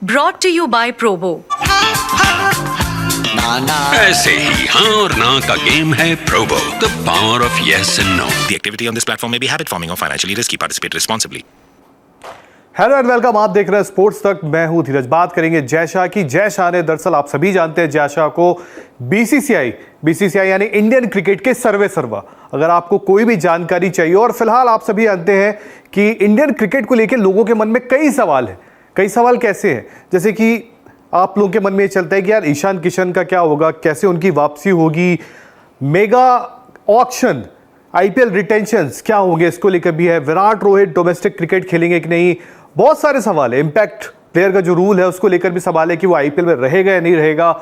Brought to you by Probo. ऐसे ही हाँ और ना का गेम है Probo, the power of yes and no. The activity on this platform may be habit forming or financially risky. Participate responsibly. Hello and welcome. आप देख रहे हैं स्पोर्ट्स तक। मैं हूं धीरज। बात करेंगे जय शाह की। जय शाह ने, दरअसल आप सभी जानते हैं जय शाह को बीसीसीआई यानी इंडियन क्रिकेट के सर्वे सर्वा। अगर आपको कोई भी जानकारी चाहिए, और फिलहाल आप सभी जानते हैं कि इंडियन क्रिकेट को लेकर लोगों के मन में कई सवाल हैं। कई सवाल कैसे हैं, जैसे कि आप लोगों के मन में ये चलता है कि यार ईशान किशन का क्या होगा, कैसे उनकी वापसी होगी, मेगा ऑक्शन, आईपीएल रिटेंशंस क्या होंगे, इसको लेकर भी है। विराट रोहित डोमेस्टिक क्रिकेट खेलेंगे कि नहीं, बहुत सारे सवाल है। इंपैक्ट प्लेयर का जो रूल है उसको लेकर भी सवाल है कि वो आईपीएल में रहेगा या नहीं रहेगा।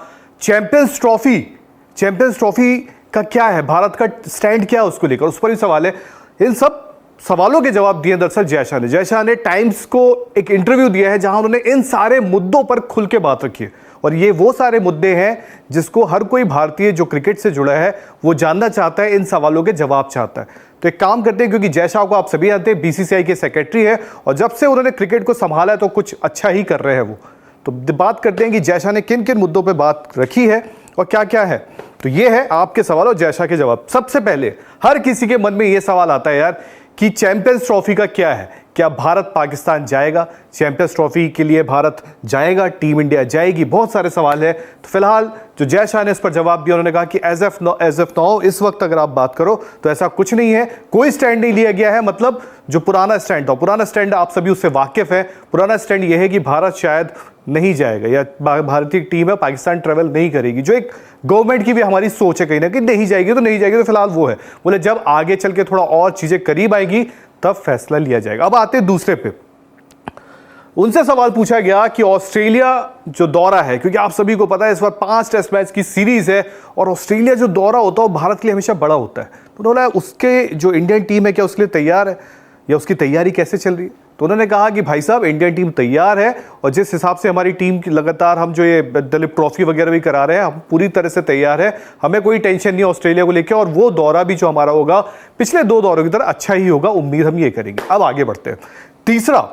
चैंपियंस ट्रॉफी का क्या है, भारत का स्टैंड क्या है उसको लेकर, उस पर भी सवाल है। इन सब सवालों के जवाब दिए दरअसल जय शाह ने टाइम्स को एक इंटरव्यू दिया है जहां उन्होंने इन सारे मुद्दों पर खुल के बात रखी है। और ये वो सारे मुद्दे हैं जिसको हर कोई भारतीय जो क्रिकेट से जुड़ा है वो जानना चाहता है, इन सवालों के जवाब चाहता है। तो एक काम करते हैं, क्योंकि जय शाह को आप सभी जानते हैं बीसीसीआई के सेक्रेटरी है और जब से उन्होंने क्रिकेट को संभाला है तो कुछ अच्छा ही कर रहे हैं वो। तो बात करते हैं कि जय शाह ने किन किन मुद्दों पर बात रखी है और क्या क्या है। तो ये है आपके सवाल और जय शाह के जवाब। सबसे पहले हर किसी के मन में ये सवाल आता है यार कि चैंपियंस ट्रॉफी का क्या है, क्या भारत पाकिस्तान जाएगा, चैंपियंस ट्रॉफी के लिए भारत जाएगा, टीम इंडिया जाएगी, बहुत सारे सवाल है। तो फिलहाल जो जय शाह ने इस पर जवाब दिया, उन्होंने कहा कि एज ऑफ नाउ इस वक्त अगर आप बात करो तो ऐसा कुछ नहीं है, कोई स्टैंड नहीं लिया गया है। मतलब जो पुराना स्टैंड था, पुराना स्टैंड आप सभी उससे वाकिफ है। पुराना स्टैंड यह है कि भारत शायद नहीं जाएगा या भारतीय टीम है पाकिस्तान ट्रेवल नहीं करेगी, जो एक गवर्नमेंट की भी हमारी सोच है कहीं ना कहीं, नहीं जाएगी तो फिलहाल वो है। बोले जब आगे चल के थोड़ा और चीजें करीब आएगी तब फैसला लिया जाएगा। अब आते हैं दूसरे पे। उनसे सवाल पूछा गया कि ऑस्ट्रेलिया जो दौरा है, क्योंकि आप सभी को पता है इस बार 5 टेस्ट मैच की सीरीज है और ऑस्ट्रेलिया जो दौरा होता है वो भारत के लिए हमेशा बड़ा होता है। तो उन्होंने उसके जो इंडियन टीम है क्या उसके लिए तैयार है या उसकी तैयारी कैसे चल रही है। तो उन्होंने कहा कि भाई साहब इंडियन टीम तैयार है और जिस हिसाब से हमारी टीम की लगातार हम जो ये दलीप ट्रॉफी वगैरह भी करा रहे हैं, हम पूरी तरह से तैयार है, हमें कोई टेंशन नहीं ऑस्ट्रेलिया को लेकर। और वो दौरा भी जो हमारा होगा पिछले 2 दौरों की तरह अच्छा ही होगा, उम्मीद हम ये करेंगे। अब आगे बढ़ते हैं। तीसरा,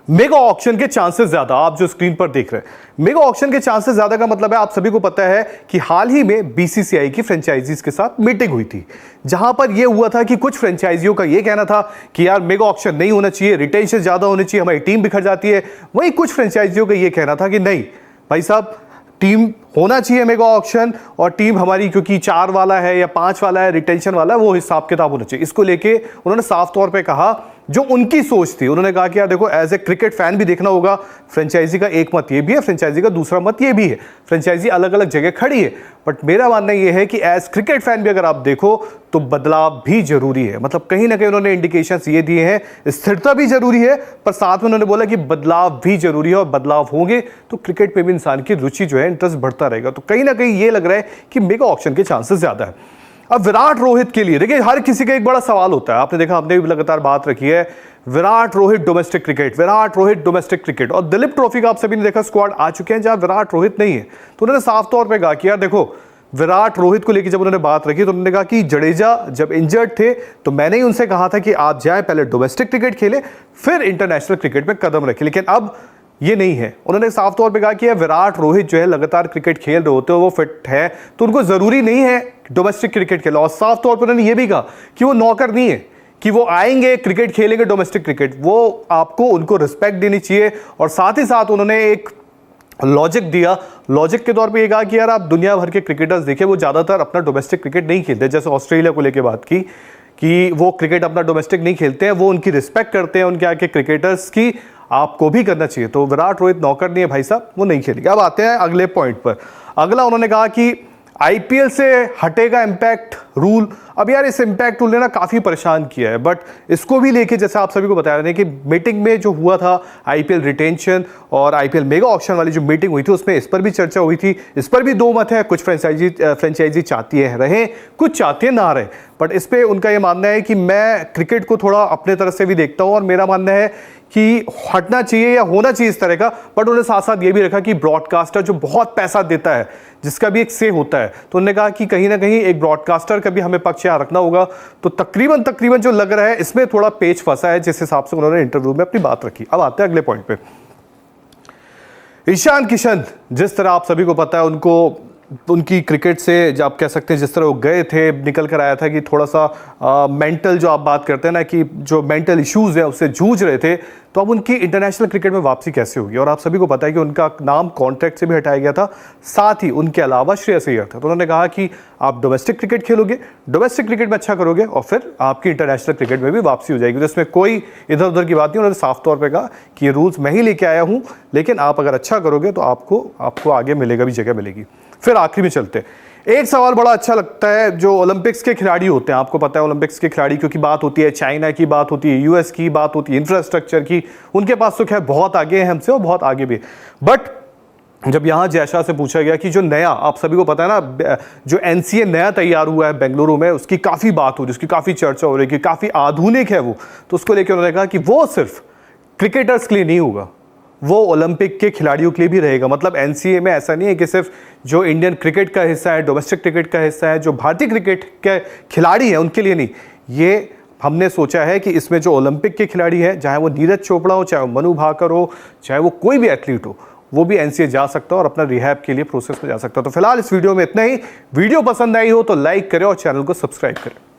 मेगा ऑक्शन के चांसेस ज्यादा। आप जो स्क्रीन पर देख रहे हैं मेगा ऑक्शन के चांसेस ज्यादा का मतलब है, आप सभी को पता है कि हाल ही में बीसीसीआई की फ्रेंचाइजीज के साथ मीटिंग हुई थी जहां पर यह हुआ था कि कुछ फ्रेंचाइजियों का यह कहना था कि यार मेगा ऑक्शन नहीं होना चाहिए, रिटेंशन ज्यादा होनी चाहिए, हमारी टीम बिखर जाती है। वहीं कुछ फ्रेंचाइजियों का यह कहना था कि नहीं भाई साहब, टीम होना चाहिए मेगा ऑक्शन, और टीम हमारी क्योंकि 4 वाला है या 5 वाला है, रिटेंशन वाला है, वो हिसाब किताब होना चाहिए। इसको लेके उन्होंने साफ तौर पे कहा जो उनकी सोच थी। उन्होंने कहा कि यार देखो एज ए क्रिकेट फैन भी देखना होगा, फ्रेंचाइजी का एक मत ये भी है, फ्रेंचाइजी का दूसरा मत ये भी है, फ्रेंचाइजी अलग अलग जगह खड़ी है। बट मेरा मानना ये है कि एज क्रिकेट फैन भी अगर आप देखो तो बदलाव भी जरूरी है। मतलब कहीं ना कहीं उन्होंने इंडिकेशंस ये दिए हैं, स्थिरता भी जरूरी है, पर साथ में उन्होंने बोला कि बदलाव भी जरूरी है और बदलाव होंगे तो क्रिकेट पे भी इंसान की रुचि जो है, इंटरेस्ट बढ़ता रहेगा। तो कहीं ना कहीं ये लग रहा है कि मेगा ऑक्शन के चांसेस ज्यादा है। अब विराट रोहित के लिए देखिए हर किसी का एक बड़ा सवाल होता है। आपने देखा, हमने भी लगातार बात रखी है, विराट रोहित डोमेस्टिक क्रिकेट और दिलीप ट्रॉफी का आप सभी ने देखा स्क्वाड आ चुके हैं जहां विराट रोहित नहीं है। तो उन्होंने साफ तौर पे कहा कि यार देखो विराट रोहित को लेकर जब उन्होंने बात रखी तो उन्होंने कहा कि जडेजा जब इंजर्ड थे तो मैंने ही उनसे कहा था कि आप जाएं पहले डोमेस्टिक क्रिकेट खेले फिर इंटरनेशनल क्रिकेट में कदम रखें, लेकिन अब ये नहीं है। उन्होंने साफ तौर पे कहा कि विराट रोहित जो है लगातार क्रिकेट खेल रहे होते हैं, वो फिट है तो उनको जरूरी नहीं है डोमेस्टिक क्रिकेट खेला। और साफ तौर पर उन्होंने ये भी कहा कि वो नौकर नहीं है कि वो आएंगे क्रिकेट खेलेंगे डोमेस्टिक क्रिकेट, वो आपको उनको रिस्पेक्ट देनी चाहिए। और साथ ही साथ उन्होंने एक लॉजिक दिया, लॉजिक के तौर पे ये कहा कि यार आप दुनिया भर के क्रिकेटर्स देखें वो ज्यादातर अपना डोमेस्टिक क्रिकेट नहीं खेलते। जैसे ऑस्ट्रेलिया को लेकर बात की कि वो क्रिकेट अपना डोमेस्टिक नहीं खेलते हैं, वो उनकी रिस्पेक्ट करते हैं उनके आके क्रिकेटर्स की, आपको भी करना चाहिए। तो विराट रोहित नौकर नहीं है भाई साहब, वो नहीं खेलेंगे। अब आते हैं अगले पॉइंट पर। अगला उन्होंने कहा कि आईपीएल से हटेगा इंपैक्ट रूल। अब यार इस इंपैक्ट रूल ने ना काफी परेशान किया है, बट इसको भी लेके जैसे आप सभी को बताया रहे कि मीटिंग में जो हुआ था आईपीएल रिटेंशन और आईपीएल मेगा ऑक्शन वाली जो मीटिंग हुई थी उसमें इस पर भी चर्चा हुई थी। इस पर भी 2 मत है, कुछ फ्रेंचाइजी चाहती है रहे, कुछ चाहती है ना रहे। बट इस पे उनका ये मानना है कि मैं क्रिकेट को थोड़ा अपने तरफ से भी देखता हूं और मेरा मानना है कि हटना चाहिए या होना चाहिए इस तरह का। बट उन्होंने साथ साथ ये भी रखा कि ब्रॉडकास्टर जो बहुत पैसा देता है, जिसका भी एक से होता है, तो उन्होंने कहा कि कहीं ना कहीं एक ब्रॉडकास्टर का भी हमें पक्ष यहाँ रखना होगा। तो तकरीबन जो लग रहा है इसमें थोड़ा पेच फंसा है, जिस हिसाब से उन्होंने इंटरव्यू में अपनी बात रखी। अब आते हैं अगले पॉइंट पे। ईशान किशन, जिस तरह आप सभी को पता है, उनकी क्रिकेट से जो आप कह सकते हैं जिस तरह वो गए थे, निकल कर आया था कि थोड़ा सा मेंटल जो आप बात करते हैं ना, कि जो मेंटल इश्यूज है उससे जूझ रहे थे, तो अब उनकी इंटरनेशनल क्रिकेट में वापसी कैसे होगी। और आप सभी को पता है कि उनका नाम कॉन्ट्रैक्ट से भी हटाया गया था, साथ ही उनके अलावा श्रेयस अय्यर था। तो उन्होंने कहा कि आप डोमेस्टिक क्रिकेट खेलोगे, डोमेस्टिक क्रिकेट में अच्छा करोगे और फिर आपकी इंटरनेशनल क्रिकेट में भी वापसी हो जाएगी। तो इसमें कोई इधर उधर की बात नहीं। उन्होंने साफ तौर पर कहा कि ये रूल्स मैं ही लेके आया हूँ, लेकिन आप अगर अच्छा करोगे तो आपको आगे मिलेगा भी, जगह मिलेगी। फिर आखिरी में चलते, एक सवाल बड़ा अच्छा लगता है, जो ओलंपिक्स के खिलाड़ी होते हैं, आपको पता है ओलंपिक्स के खिलाड़ी, क्योंकि बात होती है चाइना की, बात होती है यूएस की, बात होती है इंफ्रास्ट्रक्चर की, उनके पास तो खैर बहुत आगे हैं हमसे और बहुत आगे भी। बट जब यहाँ जयशाह से पूछा गया कि जो नया, आप सभी को पता है ना, जो एनसीए नया तैयार हुआ है बेंगलुरु में, उसकी काफ़ी बात हो रही है, उसकी काफ़ी चर्चा हो रही है कि काफ़ी आधुनिक है वो, तो उसको लेकर उन्होंने कहा कि वो सिर्फ क्रिकेटर्स के लिए नहीं होगा, वो ओलंपिक के खिलाड़ियों के लिए भी रहेगा। मतलब एनसीए में ऐसा नहीं है कि सिर्फ जो इंडियन क्रिकेट का हिस्सा है, डोमेस्टिक क्रिकेट का हिस्सा है, जो भारतीय क्रिकेट के खिलाड़ी हैं उनके लिए नहीं, ये हमने सोचा है कि इसमें जो ओलंपिक के खिलाड़ी हैं, चाहे वो नीरज चोपड़ा हो, चाहे वो मनु भाकर हो, चाहे वो कोई भी एथलीट हो, वो भी एनसीए जा सकता है और अपना रिहैब के लिए प्रोसेस में जा सकता है। तो फिलहाल इस वीडियो में इतना ही। वीडियो पसंद आई हो तो लाइक करें और चैनल को सब्सक्राइब करें।